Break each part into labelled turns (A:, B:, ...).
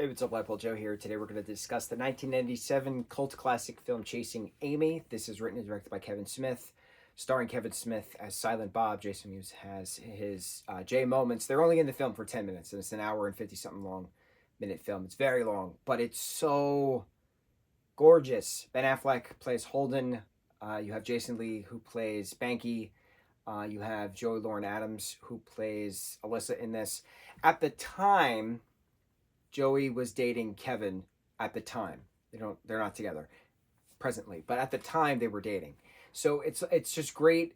A: Hey, what's up, lightboltjoe here. Today we're going to discuss the 1997 cult classic film Chasing Amy. This is written and directed by Kevin Smith, starring Kevin Smith as Silent Bob. Jason Mewes has his J moments. They're only in the film for 10 minutes, and it's an hour and 50-something long minute film. It's very long, but it's so gorgeous. Ben Affleck plays Holden. You have Jason Lee, who plays Banky. You have Joey Lauren Adams, who plays Alyssa in this. At the time, Joey was dating Kevin at the time. They're not together presently, but at the time they were dating. So it's just great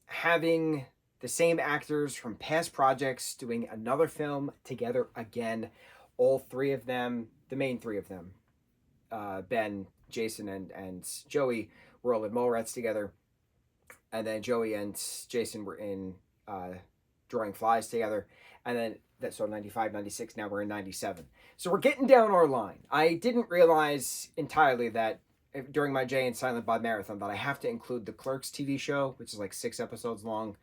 A: having the same actors from past projects doing another film together again. All three of them, the main three of them, Ben, Jason, and Joey, were all in Mallrats together. And then Joey and Jason were in Drawing Flies together. And then that's so 95, 96, now we're in 97. So we're getting down our line. I didn't realize entirely that during my Jay and Silent Bob marathon that I have to include the Clerks TV show, which is like 6 episodes long,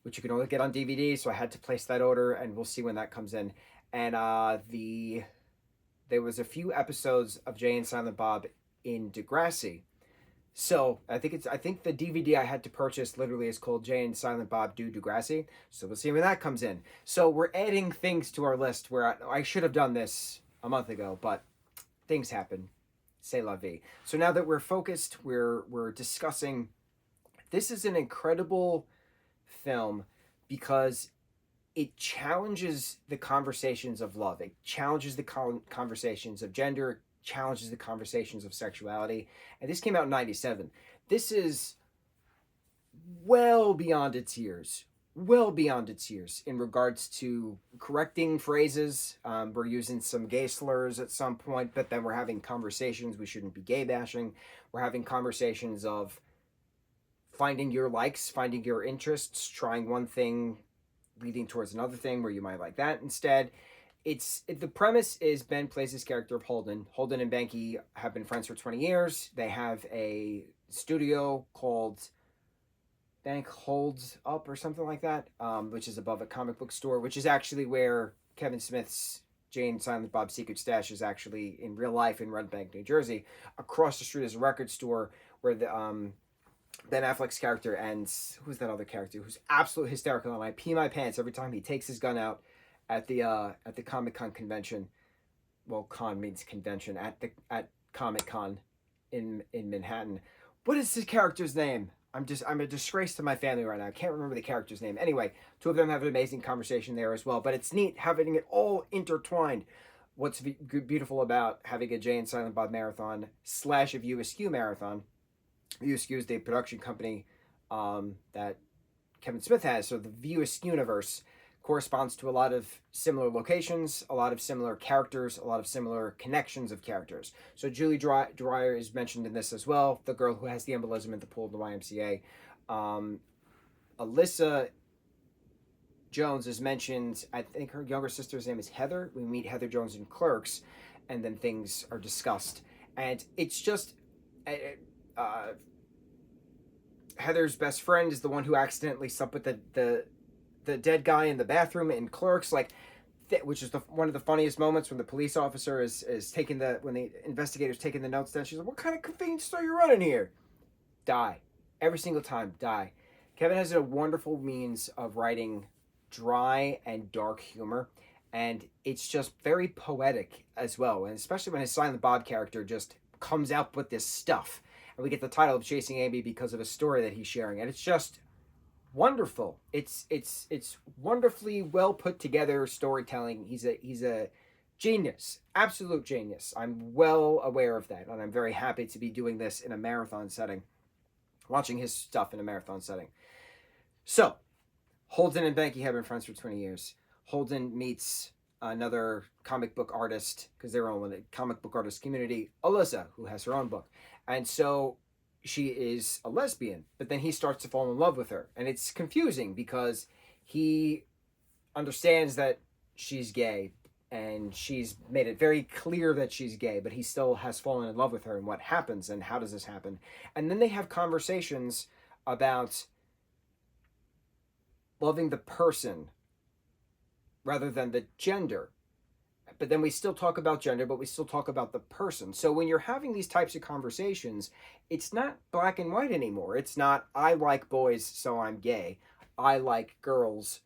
A: which you can only get on DVD. So I had to place that order, and we'll see when that comes in. And there was a few episodes of Jay and Silent Bob in Degrassi. So I think the DVD I had to purchase literally is called Jay and Silent Bob Do Degrassi. So we'll see when that comes in. So we're adding things to our list where I should have done this a month ago, but things happen. C'est la vie. So now that we're focused, we're discussing. This is an incredible film because it challenges the conversations of love. It challenges the conversations of gender, challenges the conversations of sexuality. And this came out in 97. This is well beyond its years in regards to correcting phrases. We're using some gay slurs at some point, but then we're having conversations. We shouldn't be gay bashing. We're having conversations of finding your likes, finding your interests, trying one thing, leading towards another thing where you might like that instead. The premise is Ben plays this character of Holden. Holden and Banky have been friends for 20 years. They have a studio called Bank Holds Up or something like that, which is above a comic book store, which is actually where Kevin Smith's Jay and Silent Bob Secret Stash is actually in real life in Red Bank, New Jersey. Across the street is a record store where the Ben Affleck's character and who's that other character who's absolutely hysterical, and I pee my pants every time he takes his gun out at the Comic-Con convention. Well, con means convention. At Comic-Con in Manhattan. What is his character's name? I'm a disgrace to my family right now. I can't remember the character's name. Anyway, two of them have an amazing conversation there as well, but it's neat having it all intertwined. What's beautiful about having a Jay and Silent Bob marathon / a View Askew marathon. View Askew is the production company that Kevin Smith has, so the View Askew universe corresponds to a lot of similar locations, a lot of similar characters, a lot of similar connections of characters. So Julie Dwyer is mentioned in this as well, the girl who has the embolism at the pool of the YMCA. Alyssa Jones is mentioned. I think her younger sister's name is Heather. We meet Heather Jones in Clerks, and then things are discussed. And it's just... Heather's best friend is the one who accidentally slept with the dead guy in the bathroom in Clerks, which is one of the funniest moments when the police officer is when the investigator's taking the notes down. She's like, "What kind of convenience store are you running here?" Die. Every single time, die. Kevin has a wonderful means of writing dry and dark humor, and it's just very poetic as well, and especially when his Silent Bob character just comes out with this stuff. And we get the title of Chasing Amy because of a story that he's sharing, and it's just wonderful. It's wonderfully well put together storytelling. He's a genius, absolute genius. I'm well aware of that, and I'm very happy to be doing this in a marathon setting, watching his stuff in a marathon setting. So, Holden and Banky have been friends for 20 years. Holden meets another comic book artist, because they're all in the comic book artist community, Alyssa, who has her own book. And so she is a lesbian, but then he starts to fall in love with her. And it's confusing because he understands that she's gay, and she's made it very clear that she's gay, but he still has fallen in love with her, and what happens and how does this happen. And then they have conversations about loving the person rather than the gender. But then we still talk about gender, but we still talk about the person. So when you're having these types of conversations, it's not black and white anymore. It's not, I like boys, so I'm gay. I like girls.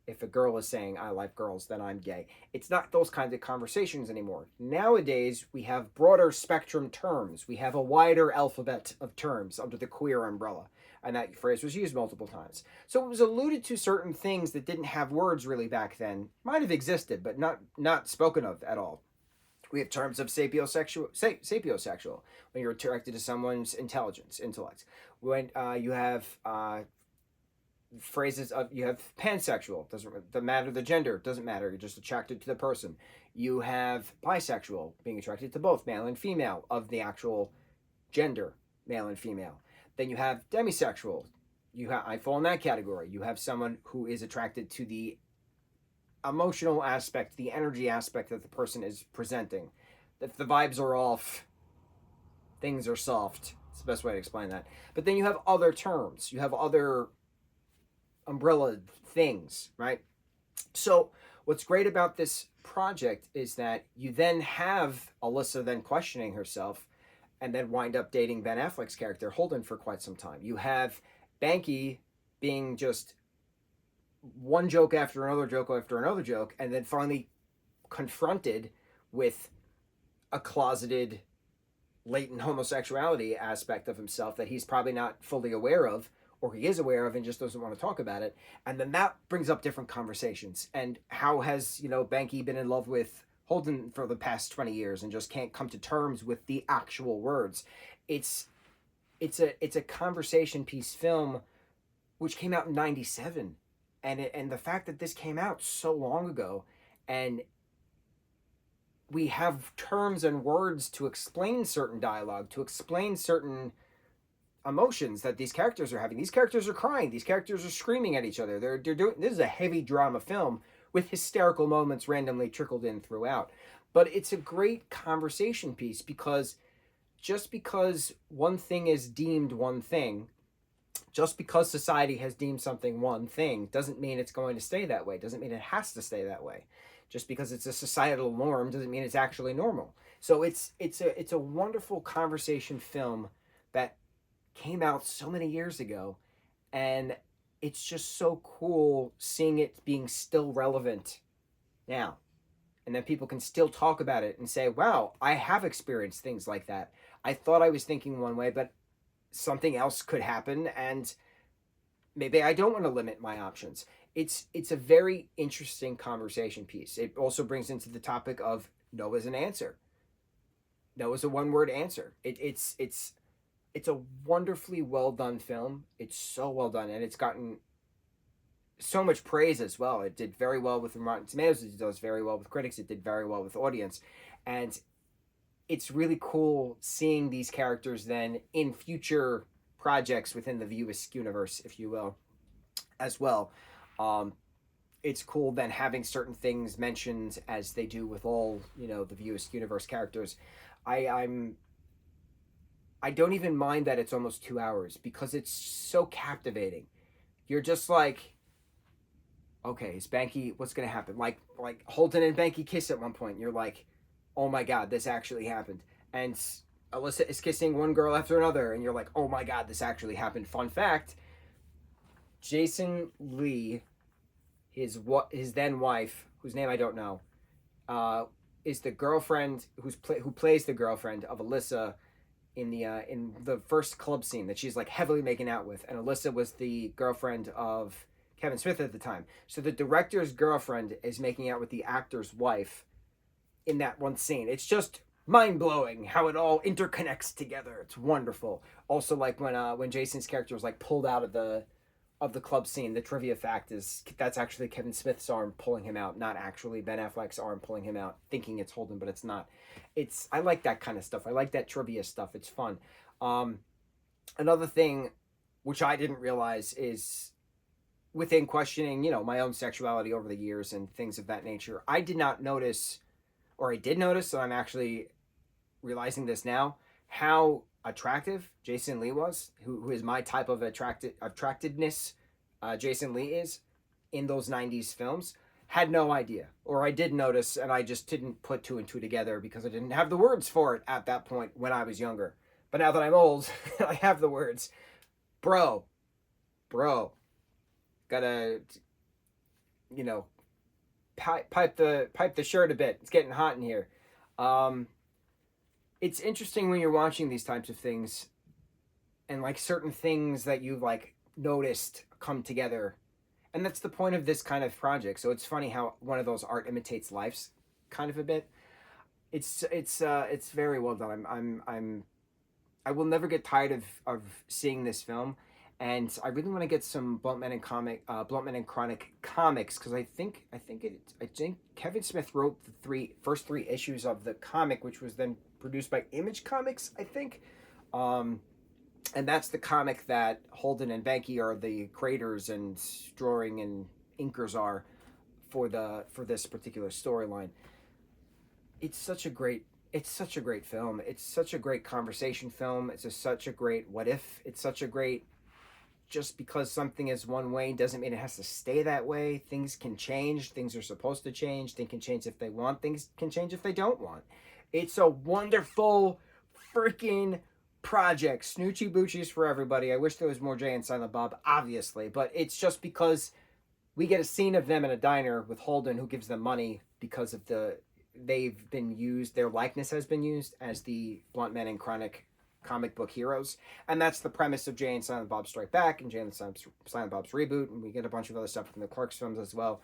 A: If a girl is saying, I like girls, then I'm gay. It's not those kinds of conversations anymore. Nowadays, we have broader spectrum terms. We have a wider alphabet of terms under the queer umbrella. And that phrase was used multiple times. So it was alluded to certain things that didn't have words really back then. Might have existed, but not spoken of at all. We have terms of sapiosexual, when you're attracted to someone's intelligence, intellect. When you have phrases of, you have pansexual, doesn't matter the gender, doesn't matter, you're just attracted to the person. You have bisexual, being attracted to both male and female of the actual gender, male and female. Then you have demisexual. I fall in that category. You have someone who is attracted to the emotional aspect, the energy aspect that the person is presenting. If the vibes are off, things are soft. It's the best way to explain that. But then you have other terms. You have other umbrella things, right? So what's great about this project is that you then have Alyssa then questioning herself, and then wind up dating Ben Affleck's character, Holden, for quite some time. You have Banky being just one joke after another joke after another joke, and then finally confronted with a closeted, latent homosexuality aspect of himself that he's probably not fully aware of, or he is aware of and just doesn't want to talk about it. And then that brings up different conversations. And how has, Banky been in love with Holden for the past 20 years and just can't come to terms with the actual words. It's a conversation piece film which came out in 97, and the fact that this came out so long ago, and we have terms and words to explain certain dialogue, to explain certain emotions that these characters are having. These characters are crying, they're screaming at each other. They're doing, this is a heavy drama film with hysterical moments randomly trickled in throughout. But it's a great conversation piece, because just because one thing is deemed one thing, just because society has deemed something one thing, doesn't mean it's going to stay that way. Doesn't mean it has to stay that way. Just because it's a societal norm doesn't mean it's actually normal. So it's a wonderful conversation film that came out so many years ago, and it's just so cool seeing it being still relevant now. And then people can still talk about it and say, wow, I have experienced things like that. I thought I was thinking one way, but something else could happen, and maybe I don't want to limit my options. It's a very interesting conversation piece. It also brings into the topic of no as an answer. No is a one-word answer. It's a wonderfully well done film. It's so well done, and it's gotten so much praise as well. It did very well with Rotten Tomatoes. It does very well with critics. It did very well with audience, and it's really cool seeing these characters then in future projects within the View Askew universe, if you will, as well. It's cool then having certain things mentioned as they do with all the View Askew universe characters. I don't even mind that it's almost 2 hours, because it's so captivating. You're just like, okay, is Banky, what's gonna happen? Like Holden and Banky kiss at one point. You're like, oh my god, this actually happened. And Alyssa is kissing one girl after another, and you're like, oh my god, this actually happened. Fun fact: Jason Lee, his then wife, whose name I don't know, is the girlfriend who plays the girlfriend of Alyssa in the first club scene that she's like heavily making out with, and Alyssa was the girlfriend of Kevin Smith at the time. So the director's girlfriend is making out with the actor's wife in that one scene. It's just mind-blowing how it all interconnects together. It's wonderful. Also, like when Jason's character was like pulled out of the club scene, the trivia fact is that's actually Kevin Smith's arm pulling him out, not actually Ben Affleck's arm pulling him out, thinking it's Holden, but it's not. I like that kind of stuff. I like that trivia stuff. It's fun. Another thing which I didn't realize is, within questioning, my own sexuality over the years and things of that nature, I did not notice, or I did notice, so I'm actually realizing this now, how attractive Jason Lee was, who is my type of attractedness. Jason Lee is in those 90s films. had no idea, or I did notice and I just didn't put two and two together because I didn't have the words for it at that point when I was younger. But now that I'm old, I have the words. Bro, bro, gotta, you know, pipe the shirt a bit. It's getting hot in here. Um, it's interesting when you're watching these types of things, and like certain things that you've like noticed come together, and that's the point of this kind of project. So it's funny how one of those art imitates life's kind of a bit. It's very well done. I will never get tired of seeing this film, and I really want to get some Bluntman and Chronic comics, because I think Kevin Smith wrote the first three issues of the comic, which was then produced by Image Comics, I think. And that's the comic that Holden and Banky are the creators and drawing and inkers are for this particular storyline. It's such a great film. It's such a great conversation film. Such a great what if. It's such a great, just because something is one way doesn't mean it has to stay that way. Things can change. Things are supposed to change. Things can change if they want. Things can change if they don't want. It's a wonderful freaking project. Snoochie Boochies for everybody. I wish there was more Jay and Silent Bob, obviously, but it's just because we get a scene of them in a diner with Holden, who gives them money because of they've been used, their likeness has been used as the Bluntman and Chronic comic book heroes, and that's the premise of Jay and Silent Bob Strike Back and Jay and Silent Bob's reboot, and we get a bunch of other stuff from the Clark's films as well.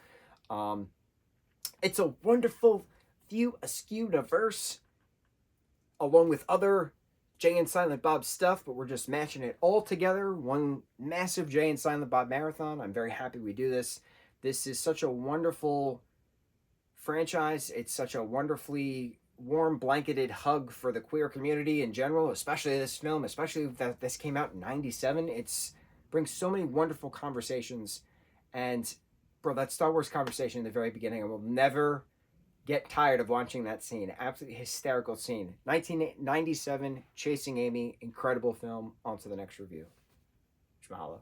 A: It's a wonderful View Askew diverse, along with other Jay and Silent Bob stuff, but we're just matching it all together. One massive Jay and Silent Bob marathon. I'm very happy we do this. This is such a wonderful franchise. It's such a wonderfully warm blanketed hug for the queer community in general, especially this film, especially that this came out in 97. It's brings so many wonderful conversations. And bro, that Star Wars conversation in the very beginning, I will never get tired of watching that scene. Absolutely hysterical scene. 1997, Chasing Amy, incredible film. On to the next review. Mahalo.